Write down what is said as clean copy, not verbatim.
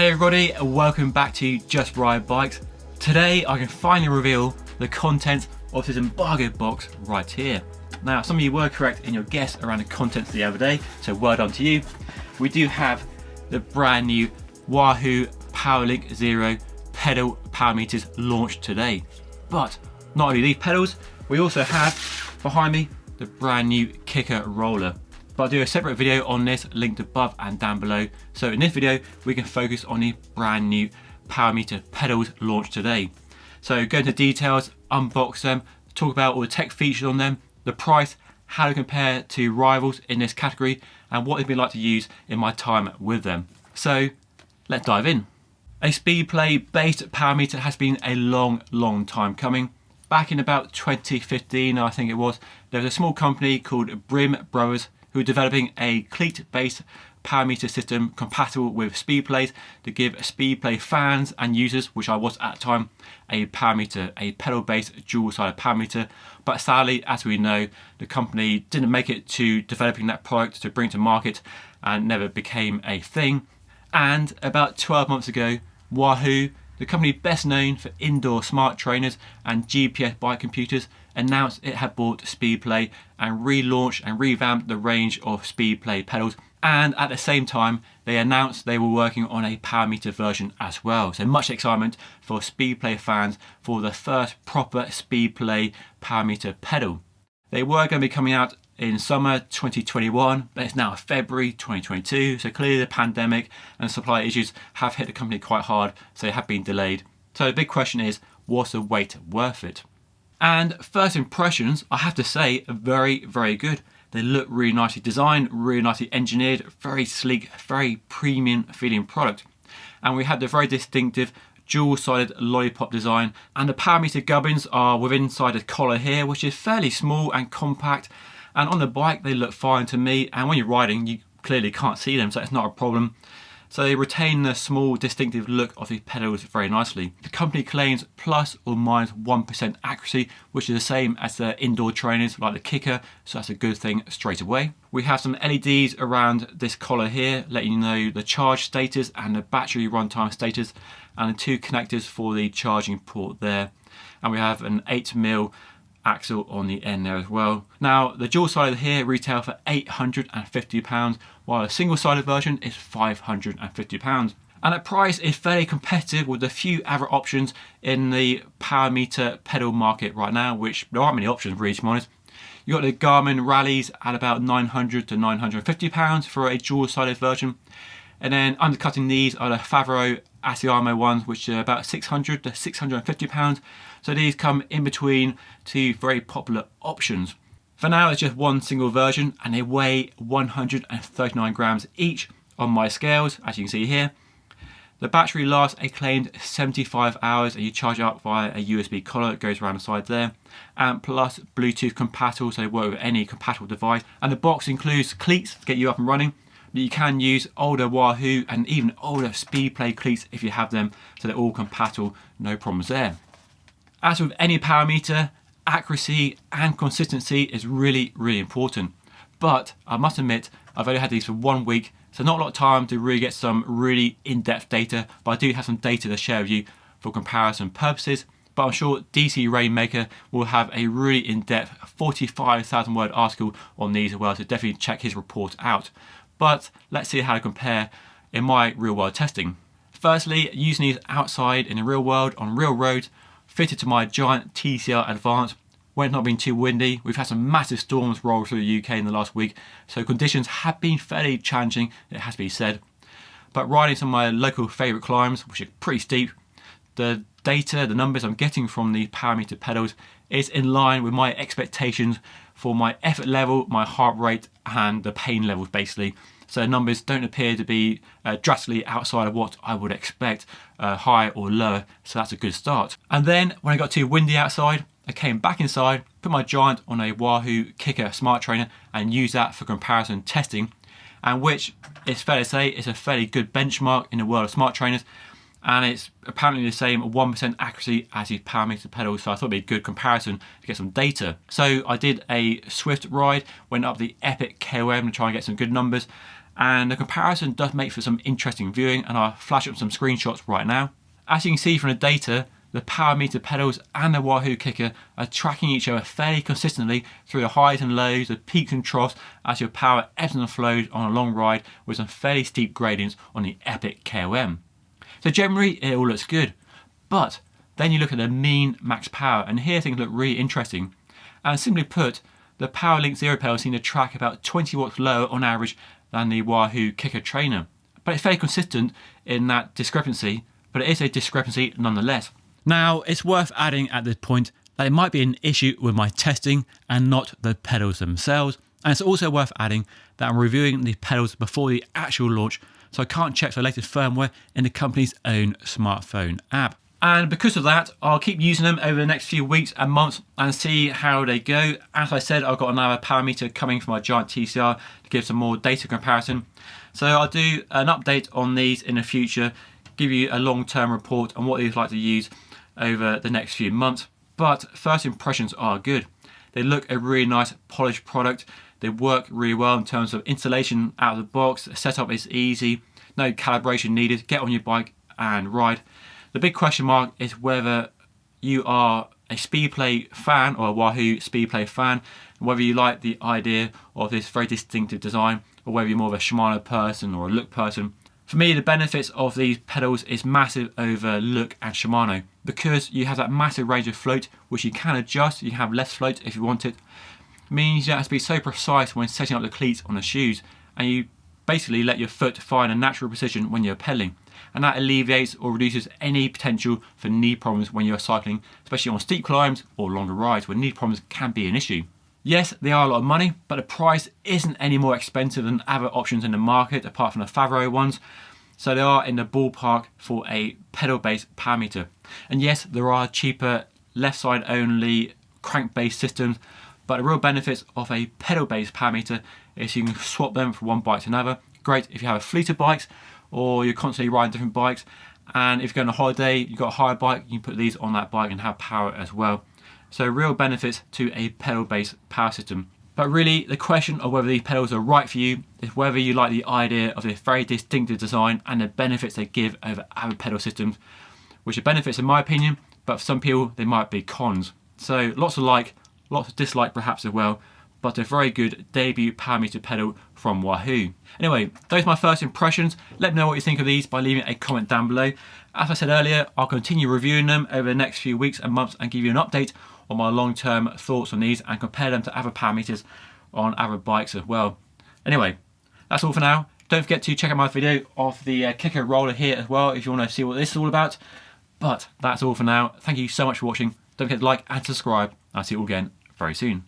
Hey everybody, and welcome back to Just Ride Bikes. Today I can finally reveal the contents of this embargo box right here. Now, some of you were correct in your guess around the contents the other day, so well done to you. We do have the brand new Wahoo Powrlink Zero pedal power meters launched today. But not only these pedals, we also have behind me the brand new kicker roller. But I'll do a separate video on this linked above and down below. So in this video, we can focus on the brand new power meter pedals launched today. So go into details, unbox them, talk about all the tech features on them, the price, how to compare to rivals in this category, and what it's been like to use in my time with them. So let's dive in. A SpeedPlay based power meter has been a long time coming. Back in about 2015, I think it was, there was a small company called Brim Brothers who were developing a cleat-based power meter system compatible with SpeedPlays to give SpeedPlay fans and users, which I was at the time, a power meter, a pedal-based dual-sided power meter. But sadly, as we know, the company didn't make it to developing that product to bring to market and never became a thing. And about 12 months ago, Wahoo, the company best known for indoor smart trainers and GPS bike computers, announced it had bought SpeedPlay and relaunched and revamped the range of SpeedPlay pedals. And at the same time, they announced they were working on a power meter version as well. So much excitement for SpeedPlay fans for the first proper SpeedPlay power meter pedal. They were going to be coming out in summer 2021, but it's now February 2022. So clearly the pandemic and supply issues have hit the company quite hard, so they have been delayed. So the big question is, was the wait worth it? And first impressions, I have to say, are very good. They look really nicely designed, really nicely engineered, very sleek, very premium feeling product. And we have the very distinctive dual-sided lollipop design, and the power meter gubbins are within inside the collar here, which is fairly small and compact. And on the bike, they look fine to me. And when you're riding, you clearly can't see them, so it's not a problem. So they retain the small distinctive look of these pedals very nicely. The company claims plus or minus 1% accuracy, which is the same as the indoor trainers like the kicker, so that's a good thing straight away. We have some LEDs around this collar here, letting you know the charge status and the battery runtime status, and the two connectors for the charging port there. And we have an 8mm axle on the end there as well. Now, the dual-sided here retail for £850, while a single-sided version is £550. And that price is fairly competitive with a few other options in the power meter pedal market right now, which there aren't many options really, to be honest. You got the Garmin Rallies at about £900 to £950 for a dual-sided version. And then undercutting these are the Favreau Asiamo ones, which are about £600 to £650. So these come in between two very popular options. For now, it's just one single version, and they weigh 139 grams each on my scales, as you can see here. The battery lasts a claimed 75 hours, and you charge it up via a USB collar that goes around the side there, and plus Bluetooth compatible, so they work with any compatible device. And the box includes cleats to get you up and running. But you can use older Wahoo and even older SpeedPlay cleats if you have them, so they're all compatible, no problems there. As with any power meter, accuracy and consistency is really important. But I must admit, I've only had these for 1 week, so not a lot of time to really get some really in-depth data, but I do have some data to share with you for comparison purposes. But I'm sure DC Rainmaker will have a really in-depth 45,000 word article on these as well, so definitely check his report out. But let's see how to compare in my real world testing. Firstly, using these outside in the real world on real roads, fitted to my giant TCR Advance. When it's not been too windy, we've had some massive storms roll through the UK in the last week, so conditions have been fairly challenging, it has to be said. But riding some of my local favourite climbs, which are pretty steep, the data, the numbers I'm getting from the power meter pedals is in line with my expectations for my effort level, my heart rate, and the pain levels basically. So the numbers don't appear to be drastically outside of what I would expect, high or lower, so that's a good start. And then when I got too windy outside, I came back inside, put my Giant on a Wahoo Kicker smart trainer and used that for comparison testing, and which, it's fair to say, is a fairly good benchmark in the world of smart trainers. And it's apparently the same 1% accuracy as these power meter pedals, so I thought it'd be a good comparison to get some data. So I did a Swift ride, went up the Epic KOM to try and get some good numbers, and the comparison does make for some interesting viewing, and I'll flash up some screenshots right now. As you can see from the data, the power meter pedals and the Wahoo kicker are tracking each other fairly consistently through the highs and lows, the peaks and troughs, as your power ebbs and flows on a long ride with some fairly steep gradients on the Epic KOM. So generally it all looks good, but then you look at the mean max power, and here things look really interesting. And simply put, the Powrlink Zero pedals seem to track about 20 watts lower on average than the Wahoo kicker trainer. But it's fairly consistent in that discrepancy, but it is a discrepancy nonetheless. Now, it's worth adding at this point that it might be an issue with my testing and not the pedals themselves. And it's also worth adding that I'm reviewing the pedals before the actual launch, so I can't check the latest firmware in the company's own smartphone app. And because of that, I'll keep using them over the next few weeks and months and see how they go. As I said, I've got another power meter coming from my Giant TCR to give some more data comparison. So I'll do an update on these in the future, give you a long-term report on what these like to use over the next few months. But first impressions are good. They look a really nice polished product. They work really well in terms of installation out of the box. The setup is easy, no calibration needed. Get on your bike and ride. The big question mark is whether you are a Speedplay fan or a Wahoo Speedplay fan, whether you like the idea of this very distinctive design, or whether you're more of a Shimano person or a look person. For me, the benefits of these pedals is massive over look and Shimano, because you have that massive range of float, which you can adjust. You can have less float if you want it. It means you don't have to be so precise when setting up the cleats on the shoes, and you basically let your foot find a natural position when you're pedaling, and that alleviates or reduces any potential for knee problems when you're cycling, especially on steep climbs or longer rides where knee problems can be an issue. Yes, they are a lot of money, but the price isn't any more expensive than other options in the market apart from the Favreau ones, so they are in the ballpark for a pedal-based power meter. And yes, there are cheaper left side only crank-based systems, but the real benefits of a pedal-based power meter is you can swap them from one bike to another. Great if you have a fleet of bikes or you're constantly riding different bikes, and if you're going on a holiday, you've got a hire bike, you can put these on that bike and have power as well. So real benefits to a pedal-based power system. But really, the question of whether these pedals are right for you is whether you like the idea of this very distinctive design and the benefits they give over other pedal systems, which are benefits in my opinion, but for some people they might be cons. So lots of like, lots of dislike perhaps as well, but a very good debut power meter pedal from Wahoo. Anyway, those are my first impressions. Let me know what you think of these by leaving a comment down below. As I said earlier, I'll continue reviewing them over the next few weeks and months and give you an update on my long-term thoughts on these and compare them to other power meters on other bikes as well. Anyway, that's all for now. Don't forget to check out my video of the kicker roller here as well if you want to see what this is all about. But that's all for now. Thank you so much for watching. Don't forget to like and subscribe. I'll see you all again very soon.